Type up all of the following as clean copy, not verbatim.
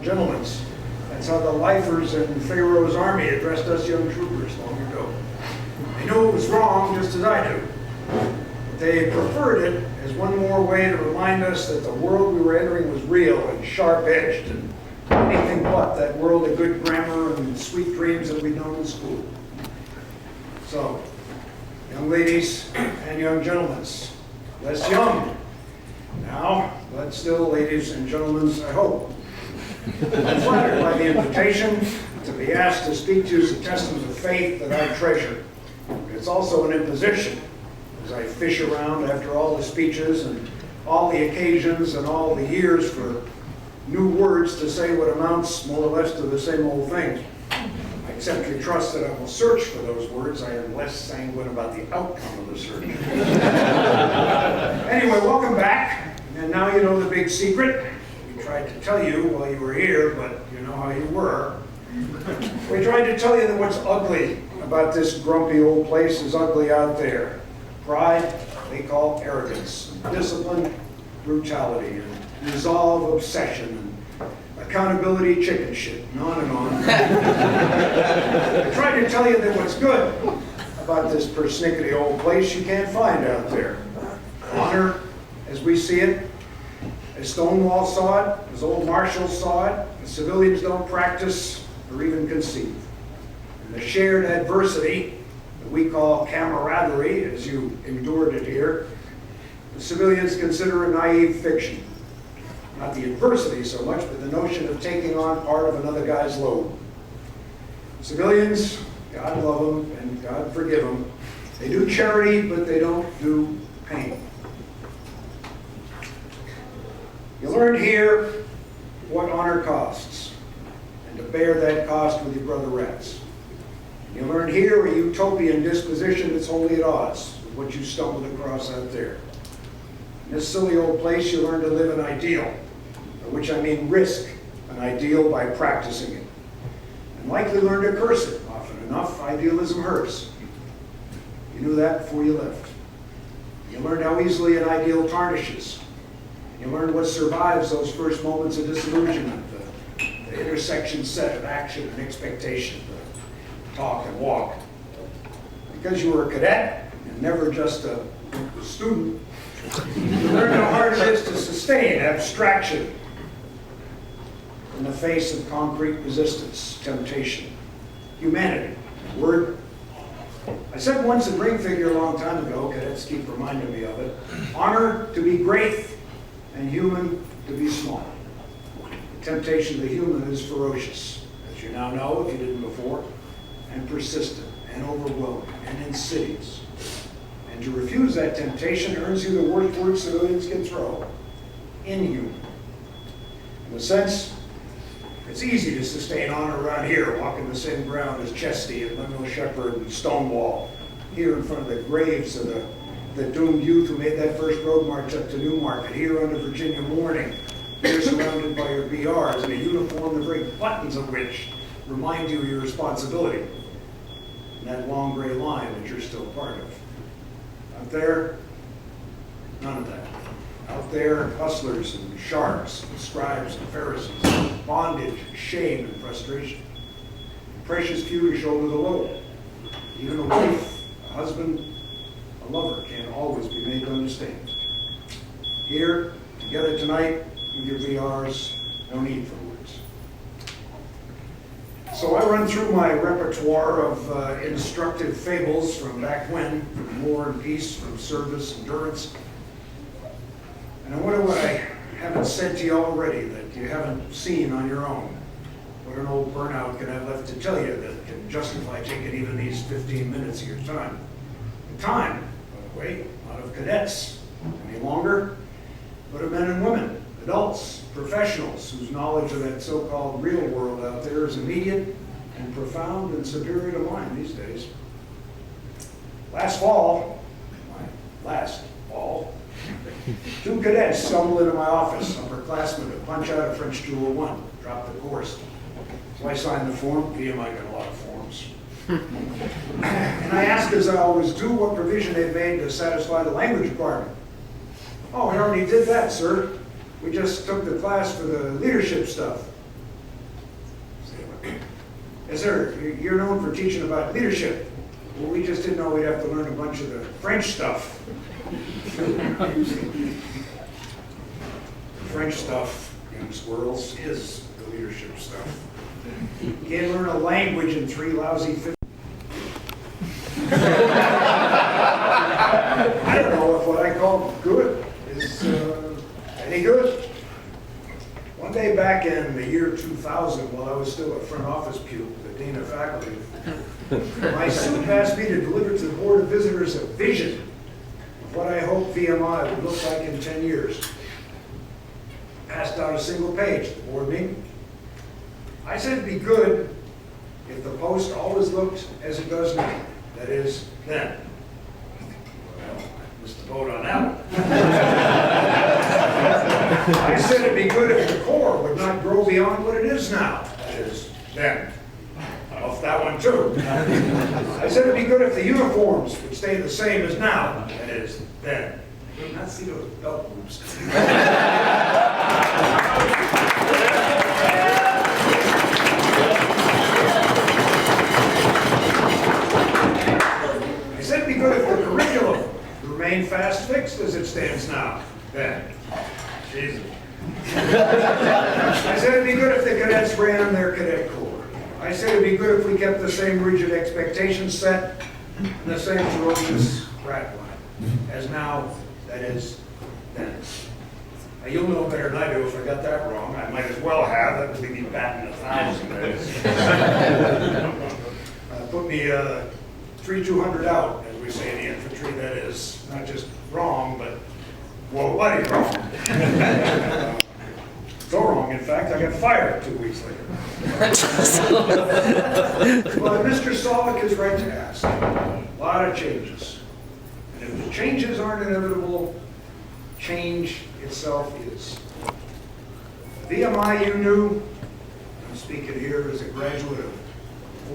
gentlemen. That's how the lifers in Pharaoh's army addressed us young troopers long ago. They knew it was wrong, just as I do. But they preferred it as one more way to remind us that the world we were entering was real and sharp-edged and anything but that world of good grammar and sweet dreams that we'd known in school. So, young ladies and young gentlemen, less young now, but still ladies and gentlemen, I hope. I'm flattered by the invitation to be asked to speak to you as a testament of faith that I treasure. It's also an imposition as I fish around after all the speeches and all the occasions and all the years for new words to say what amounts more or less to the same old thing. I accept your trust that I will search for those words. I am less sanguine about the outcome of the search. Anyway, welcome back. And now you know the big secret. We tried to tell you while you were here, but you know how you were. We tried to tell you that what's ugly about this grumpy old place is ugly out there. Pride, they call arrogance. Discipline, brutality. And resolve, obsession. And accountability, chicken shit. And on and on. I tried to tell you that what's good about this persnickety old place you can't find out there. Honor, as we see it, as Stonewall saw it, as old Marshall saw it, the civilians don't practice or even conceive. And the shared adversity that we call camaraderie, as you endured it here, the civilians consider a naive fiction. Not the adversity so much, but the notion of taking on part of another guy's load. Civilians, God love them and God forgive them, they do charity, but they don't do pain. You learned here what honor costs, and to bear that cost with your brother rats. You learned here a utopian disposition that's wholly at odds with what you stumbled across out there. In this silly old place, you learned to live an ideal, by which I mean risk an ideal by practicing it. And likely learned to curse it often enough. Idealism hurts. You knew that before you left. You learned how easily an ideal tarnishes. You learned what survives those first moments of disillusionment, the intersection set of action and expectation, the talk and walk. Because you were a cadet and never just a student, you learned how hard it is to sustain abstraction in the face of concrete resistance, temptation, humanity, word. I said once in ring figure a long time ago, cadets keep reminding me of it, honor to be great and human to be small. The temptation of the human is ferocious, as you now know if you didn't before, and persistent, and overwhelming, and insidious. And to refuse that temptation earns you the worst word civilians can throw, inhuman. In a sense, it's easy to sustain honor around here, walking the same ground as Chesty and Lemuel Shepard and Stonewall, here in front of the graves of the doomed youth who made that first road march up to Newmarket, here under Virginia morning, here surrounded by your BRs in a uniform the very buttons of which remind you of your responsibility, and that long gray line that you're still part of. Out there, none of that. Out there, hustlers and sharks and scribes and Pharisees, bondage, shame, and frustration. Precious few to shoulder the load. Even a wife, a husband, a lover can't always be made to understand. Here, together tonight, with your VRs, no need for words. So I run through my repertoire of instructive fables from back when, from war and peace, from service, endurance. And I wonder what I haven't said to you already that you haven't seen on your own. What an old burnout can have left to tell you that can justify taking even these 15 minutes of your time. The time, by the way, not of cadets any longer, but of men and women, adults, professionals whose knowledge of that so-called real world out there is immediate and profound and superior to mine these days. Last fall, two cadets stumbled into my office, upperclassmen, to punch out a French 201, dropped the course. So I signed the form. VMI got a lot of forms. And I asked, as I always do, what provision they've made to satisfy the language requirement. Oh, we already did that, sir. We just took the class for the leadership stuff. Yes, sir. You're known for teaching about leadership. Well, we just didn't know we'd have to learn a bunch of the French stuff. The French stuff, young squirrels, is the leadership stuff. You can't learn a language in 3 lousy 50. I don't know if what I call good is any good. One day back in the year 2000, while I was still a front office puke, the dean of faculty, my suit asked me to deliver to the Board of Visitors a vision of what I hoped VMI would look like in 10 years. Passed out a single page at the board meeting. I said it'd be good if the post always looked as it does now, that is, then. Well, I missed the boat on that one. I said it'd be good if the core would not grow beyond what it is now, that is, then. Off that one too. I said it'd be good if the uniforms would stay the same as now, that is, then. I did not see those belt loops. I said it'd be good if the curriculum would remain fast fixed as it stands now, then. Jesus. I said it'd be good if the cadets ran their cadet corps. I said it'd be good if we kept the same rigid expectations set and the same ferocious rat line as now, that is, then. Now, you'll know better than I do if I got that wrong. I might as well have. That would be me batting 1,000. Put me 3-200 out, as we say in the infantry. That is not just wrong, but whoa, what is wrong? So wrong, in fact, I got fired 2 weeks later. Well, Mr. Sollick is right to ask. A lot of changes. And if the changes aren't inevitable, change itself is. VMI, you knew, I'm speaking here as a graduate of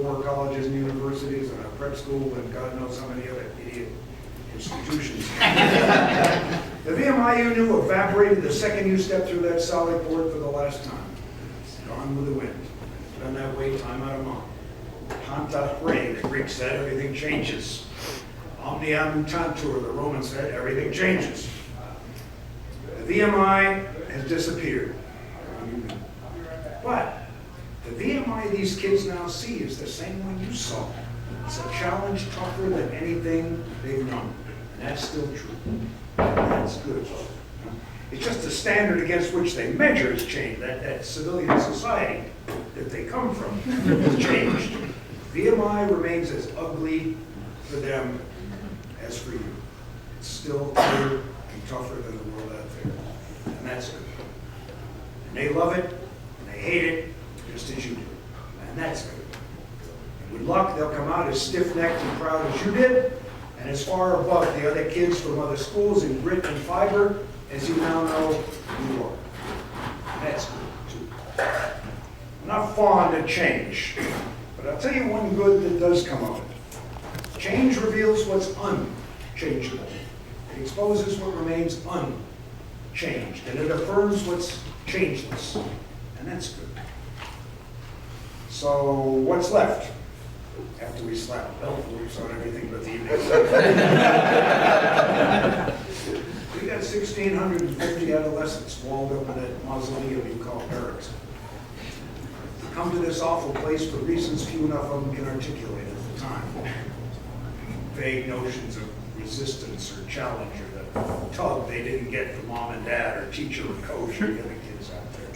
4 colleges and universities and a prep school and God knows how many other idiot institutions. The VMI you knew evaporated the second you stepped through that solid port for the last time. Gone with the wind. It's been that way time out of mind. Tanta re, the Greek said, everything changes. Omnia mutantur, the Romans said, everything changes. The VMI has disappeared. But the VMI these kids now see is the same one you saw. It's a challenge tougher than anything they've known. And that's still true. That's good. It's just the standard against which they measure has changed. That civilian society that they come from has changed. VMI remains as ugly for them as for you. It's still harder and tougher than the world out there. And that's good. And they love it, and they hate it, just as you do. And that's good. And with luck, they'll come out as stiff-necked and proud as you did, and as far above the other kids from other schools in grit and fiber as you now know you are. That's good, too. I'm not fond of change, but I'll tell you one good that does come of it. Change reveals what's unchangeable. It exposes what remains unchanged, and it affirms what's changeless, and that's good. So what's left? After we slap belt loops on everything but the evening. We got 1,650 adolescents walled up in that mausoleum you call barracks. Come to this awful place for reasons few enough of them can articulate at the time. Vague notions of resistance or challenge or the tug they didn't get from mom and dad or teacher or coach or the other kids out there.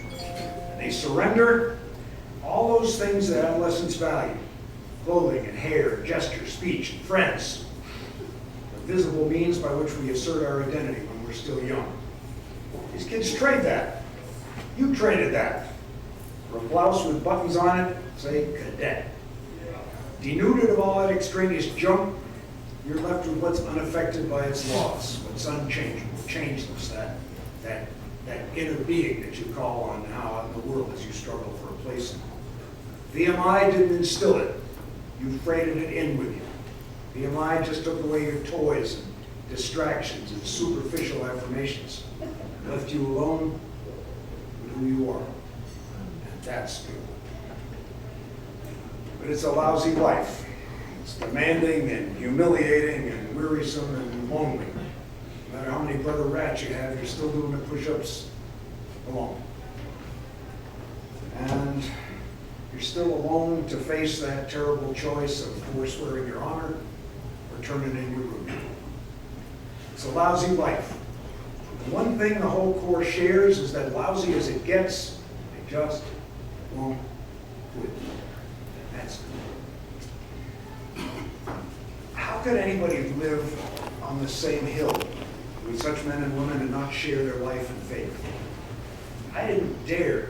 And they surrender all those things that adolescents value. Clothing and hair, gesture, speech, and friends. The visible means by which we assert our identity when we're still young. These kids trade that. You traded that. For a blouse with buttons on it, say cadet. Denuded of all that extraneous junk, you're left with what's unaffected by its laws, what's unchangeable, changeless, that inner being that you call on now out in the world as you struggle for a place in it. VMI didn't instill it. You freighted it in with you. VMI just took away your toys and distractions and superficial affirmations. Left you alone with who you are. And that's good. but it's a lousy life. It's demanding and humiliating and wearisome and lonely. No matter how many brother rats you have, you're still doing the push-ups alone. And you're still alone to face that terrible choice of forswearing your honor or turning in your root. It's a lousy life. The one thing the whole Corps shares is that lousy as it gets, it just won't quit. That's it. How could anybody live on the same hill with such men and women and not share their life and faith? I didn't dare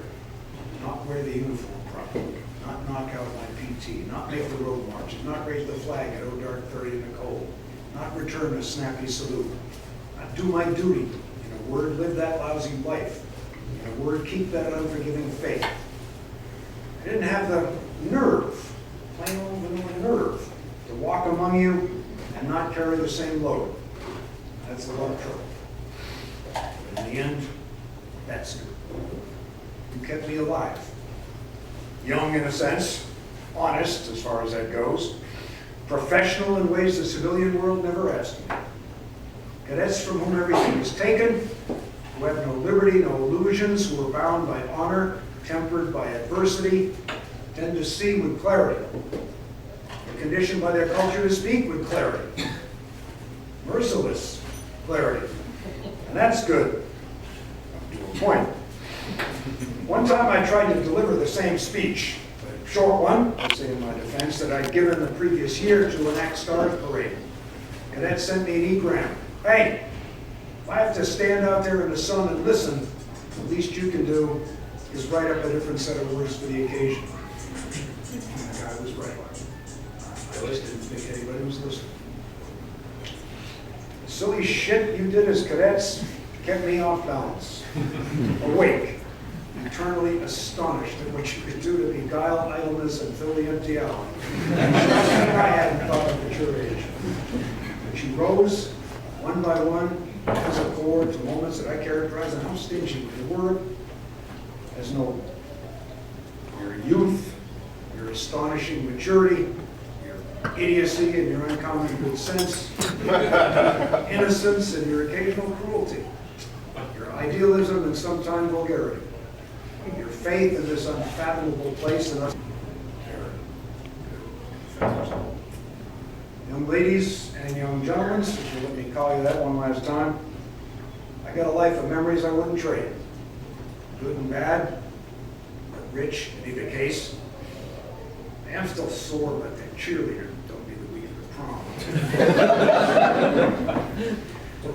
not wear the uniform properly, not knock out my PT, not make the road marches, not raise the flag at dark 30 in the cold, not return a snappy salute, not do my duty. In a word, live that lousy life. In a word, keep that unforgiving faith. I didn't have the nerve, plain old vanilla nerve, to walk among you and not carry the same load. That's a lot of trouble. But in the end, that's good. You kept me alive. Young in a sense, honest as far as that goes, professional in ways the civilian world never asked me. Cadets from whom everything is taken, who have no liberty, no illusions, who are bound by honor, tempered by adversity, tend to see with clarity. They're conditioned by their culture to speak with clarity. Merciless clarity. And that's good, up to a point. One time I tried to deliver the same speech, a short one, I'll say in my defense, that I'd given the previous year to an Act Stars parade. Cadets sent me an e-gram. Hey, if I have to stand out there in the sun and listen, the least you can do is write up a different set of words for the occasion. And the guy was right. I just didn't think anybody was listening. The silly shit you did as cadets kept me off balance, awake, eternally astonished at what you could do to beguile idleness and fill the empty hour. I hadn't thought of at your age. But you rose, one by one, as a Corps, to moments that I characterize, and how stingy you were, as noble. Your youth, your astonishing maturity, your idiocy and your uncommon good sense, innocence and your occasional cruelty, your idealism and sometimes vulgarity, your faith in this unfathomable place in us. Young ladies and young gentlemen, if you'll let me call you that one last time, I got a life of memories I wouldn't trade. Good and bad, but rich in either case. I am still sore that the cheerleader don't be the week of the prom.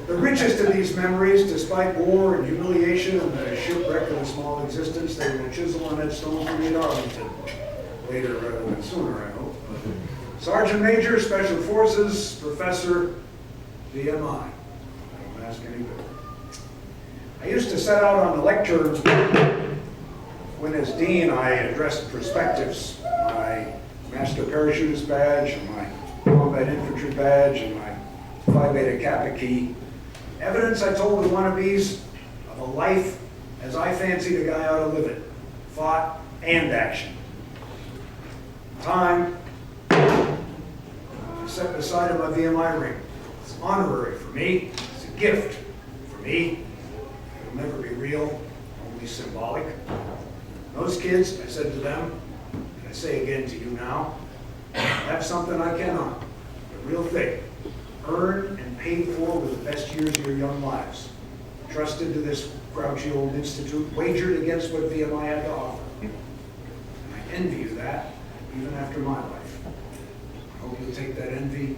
The richest of these memories, despite war and humiliation and the shipwreck of a small existence, they will chisel on that stone for me at Arlington. Later rather than sooner, I hope. Sergeant Major, Special Forces, Professor, VMI. I don't ask any better. I used to set out on the lecturns when, as dean, I addressed perspectives. My Master Parachutist badge, and my Combat Infantry badge, and my Phi Beta Kappa key. Evidence, I told the wannabes, of a life as I fancied a guy ought to live it. Thought and action. Time, set beside of my VMI ring. It's honorary for me. It's a gift for me. It'll never be real, only symbolic. Those kids, I said to them, and I say again to you now, have something I cannot, the real thing. Earned and paid for with the best years of your young lives. Trusted to this grouchy old institute, wagered against what VMI had to offer. And I envy you that, even after my life. I hope you'll take that envy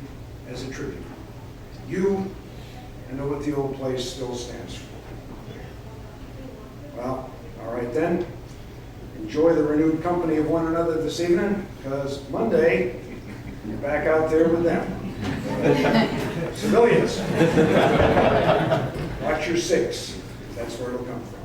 as a tribute. You, and know what the old place still stands for. Well, all right then. Enjoy the renewed company of one another this evening, because Monday, you're back out there with them. Civilians. Watch your six. That's where it'll come from.